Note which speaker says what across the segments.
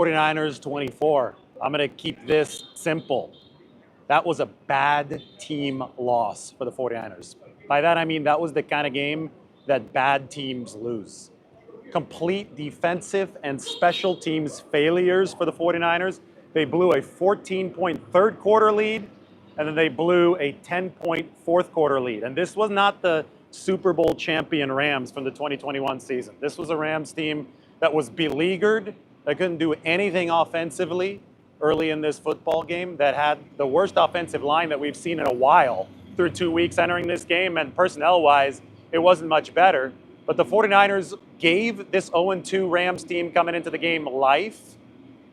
Speaker 1: 49ers 24. I'm going to keep this simple. That was a bad team loss for the 49ers. By that, I mean that was the kind of game that bad teams lose. Complete defensive and special teams failures for the 49ers. They blew a 14-point third quarter lead, and then they blew a 10-point fourth quarter lead. And this was not the Super Bowl champion Rams from the 2021 season. This was a Rams team that was beleaguered, that couldn't do anything offensively early in this football game, that had the worst offensive line that we've seen in a while through 2 weeks entering this game, and personnel-wise, it wasn't much better. But the 49ers gave this 0-2 Rams team coming into the game life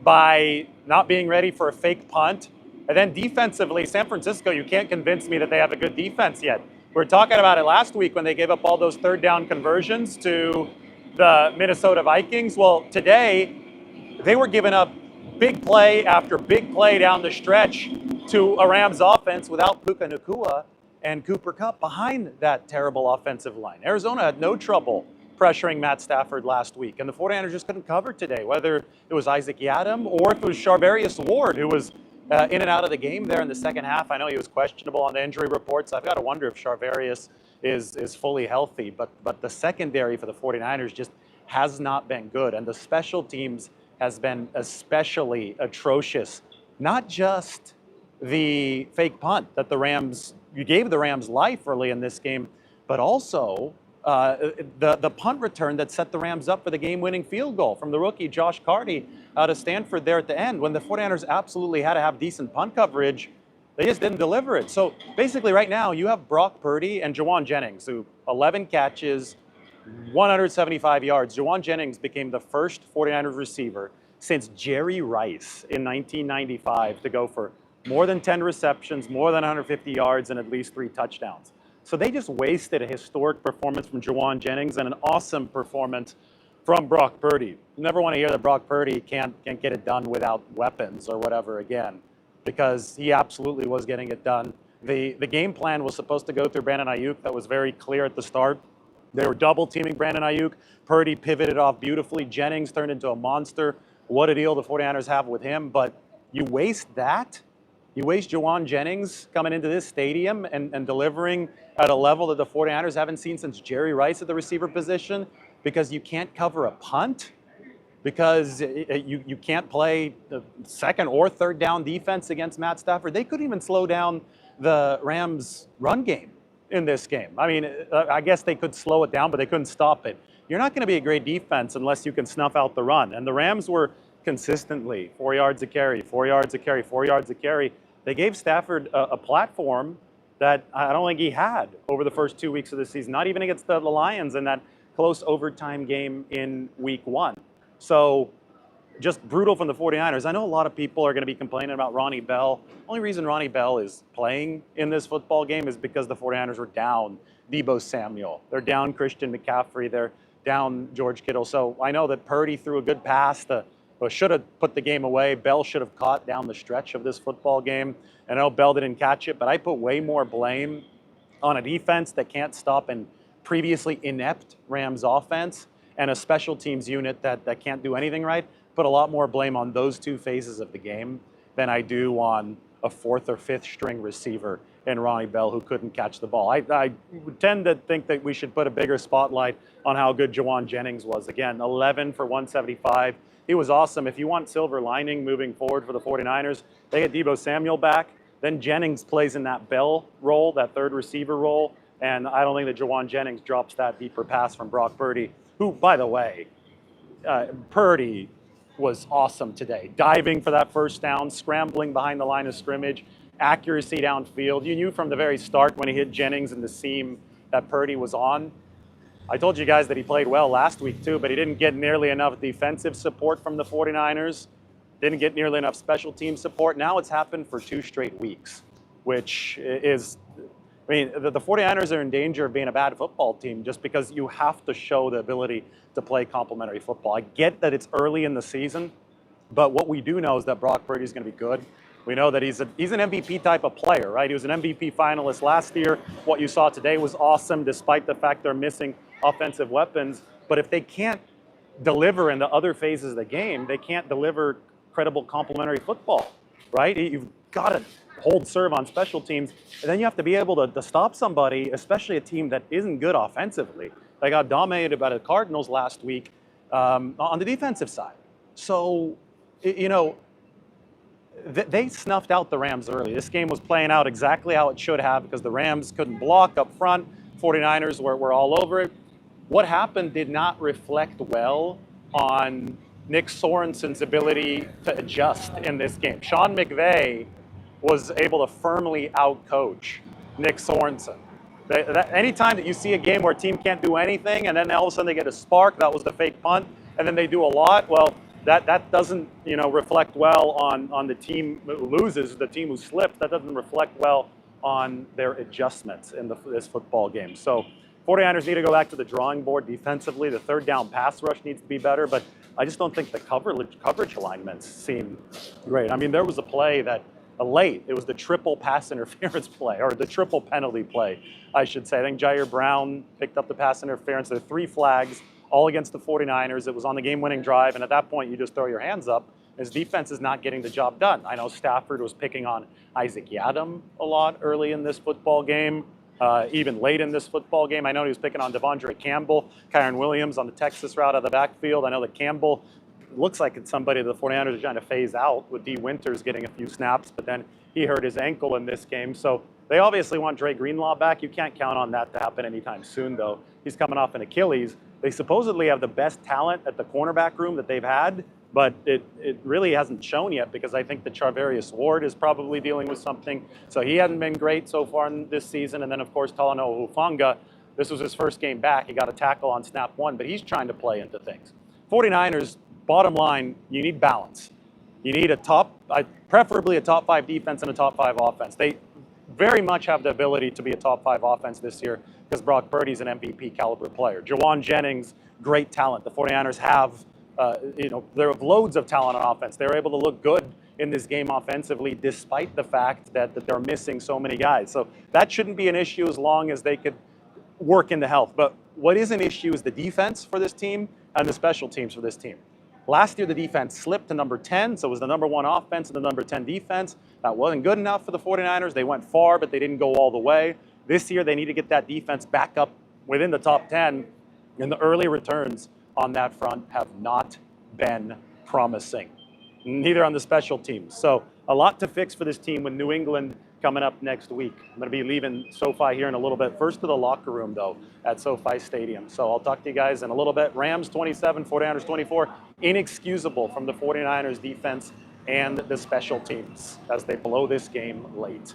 Speaker 1: by not being ready for a fake punt. And then defensively, San Francisco, you can't convince me that they have a good defense yet. We were talking about it last week when they gave up all those third down conversions to the Minnesota Vikings. Well, today, they were giving up big play after big play down the stretch to a Rams offense without Puka Nacua and Cooper Kupp behind that terrible offensive line. Arizona had no trouble pressuring Matt Stafford last week, and the 49ers just couldn't cover today, whether it was Isaac Yiadom or if it was Charvarius Ward, who was in and out of the game there in the second half. I know he was questionable on the injury reports. I've got to wonder if Charvarius is fully healthy, but the secondary for the 49ers just has not been good, and the special teams has been especially atrocious. Not just the fake punt that you gave the Rams life early in this game, but also the punt return that set the Rams up for the game-winning field goal from the rookie Josh Carty out of Stanford there at the end. When the 49ers absolutely had to have decent punt coverage, they just didn't deliver it. So basically right now you have Brock Purdy and Jauan Jennings, who 11 catches, 175 yards. Jauan Jennings became the first 49ers receiver since Jerry Rice in 1995 to go for more than 10 receptions, more than 150 yards, and at least 3 touchdowns. So they just wasted a historic performance from Jauan Jennings and an awesome performance from Brock Purdy. You never want to hear that Brock Purdy can't get it done without weapons or whatever again, because he absolutely was getting it done. The game plan was supposed to go through Brandon Ayuk. That was very clear at the start. They were double teaming Brandon Ayuk. Purdy pivoted off beautifully. Jennings turned into a monster. What a deal the 49ers have with him. But you waste that. You waste Jauan Jennings coming into this stadium and delivering at a level that the 49ers haven't seen since Jerry Rice at the receiver position, because you can't cover a punt, because you can't play the second or third down defense against Matt Stafford. They couldn't even slow down the Rams' run game in this game. I mean, I guess they could slow it down, but they couldn't stop it. You're not going to be a great defense unless you can snuff out the run. And the Rams were consistently 4 yards a carry, 4 yards a carry, 4 yards a carry. They gave Stafford a platform that I don't think he had over the first 2 weeks of the season, not even against the Lions in that close overtime game in week 1. So just brutal from the 49ers. I know a lot of people are going to be complaining about Ronnie Bell. Only reason Ronnie Bell is playing in this football game is because the 49ers were down Deebo Samuel. They're down Christian McCaffrey. They're down George Kittle. So I know that Purdy threw a good pass should have put the game away. Bell should have caught down the stretch of this football game. And I know Bell didn't catch it, but I put way more blame on a defense that can't stop an previously inept Rams offense and a special teams unit that can't do anything right. Put a lot more blame on those two phases of the game than I do on a fourth or fifth string receiver in Ronnie Bell who couldn't catch the ball. I tend to think that we should put a bigger spotlight on how good Jauan Jennings was. Again, 11 for 175. He was awesome. If you want silver lining moving forward for the 49ers, they get Deebo Samuel back. Then Jennings plays in that Bell role, that third receiver role. And I don't think that Jauan Jennings drops that deeper pass from Brock Purdy, who, by the way, Purdy was awesome today. Diving for that first down, scrambling behind the line of scrimmage, accuracy downfield. You knew from the very start when he hit Jennings in the seam that Purdy was on. I told you guys that he played well last week too, but he didn't get nearly enough defensive support from the 49ers. Didn't get nearly enough special team support. Now it's happened for 2 straight weeks, which is, I mean, the 49ers are in danger of being a bad football team just because you have to show the ability to play complementary football. I get that it's early in the season, but what we do know is that Brock Purdy is going to be good. We know that he's an MVP type of player, right? He was an MVP finalist last year. What you saw today was awesome, despite the fact they're missing offensive weapons. But if they can't deliver in the other phases of the game, they can't deliver credible complementary football, right? You've got to hold serve on special teams, and then you have to be able to stop somebody, especially a team that isn't good offensively. They got dominated by the Cardinals last week on the defensive side. So, you know, they snuffed out the Rams early. This game was playing out exactly how it should have because the Rams couldn't block up front. 49ers were all over it. What happened did not reflect well on Nick Sorensen's ability to adjust in this game. Sean McVay was able to firmly outcoach Nick Sorensen. Anytime that you see a game where a team can't do anything and then all of a sudden they get a spark, that was the fake punt, and then they do a lot, well, that doesn't reflect well on the team who loses, the team who slips. That doesn't reflect well on their adjustments in this football game. So 49ers need to go back to the drawing board defensively. The third down pass rush needs to be better, but I just don't think the coverage alignments seem great. I mean, there was a play that late. It was the triple pass interference play, or the triple penalty play, I should say. I think Jair Brown picked up the pass interference. There are 3 flags, all against the 49ers. It was on the game-winning drive, and at that point, you just throw your hands up. His defense is not getting the job done. I know Stafford was picking on Isaac Yiadom a lot early in this football game, even late in this football game. I know he was picking on Devondre Campbell, Kyron Williams on the Texas route out of the backfield. I know that Campbell looks like it's somebody the 49ers are trying to phase out with D. Winters getting a few snaps, but then he hurt his ankle in this game. So they obviously want Dre Greenlaw back. You can't count on that to happen anytime soon, though. He's coming off an Achilles. They supposedly have the best talent at the cornerback room that they've had, but it really hasn't shown yet because I think that Charvarius Ward is probably dealing with something. So he hasn't been great so far in this season. And then, of course, Talanoa Hufanga, this was his first game back. He got a tackle on snap 1, but he's trying to play into things. 49ers, bottom line, you need balance. You need preferably a top 5 defense and a top 5 offense. They very much have the ability to be a top 5 offense this year because Brock Purdy's an MVP caliber player. Jauan Jennings, great talent. The 49ers have, there have loads of talent on offense. They were able to look good in this game offensively despite the fact that they're missing so many guys. So that shouldn't be an issue as long as they could work into health. But what is an issue is the defense for this team and the special teams for this team. Last year, the defense slipped to number 10, so it was the number 1 offense and the number 10 defense. That wasn't good enough for the 49ers. They went far, but they didn't go all the way. This year, they need to get that defense back up within the top 10, and the early returns on that front have not been promising, neither on the special teams. So a lot to fix for this team with New England coming up next week. I'm going to be leaving SoFi here in a little bit. First to the locker room, though, at SoFi Stadium. So I'll talk to you guys in a little bit. Rams 27, 49ers 24. Inexcusable from the 49ers defense and the special teams as they blow this game late.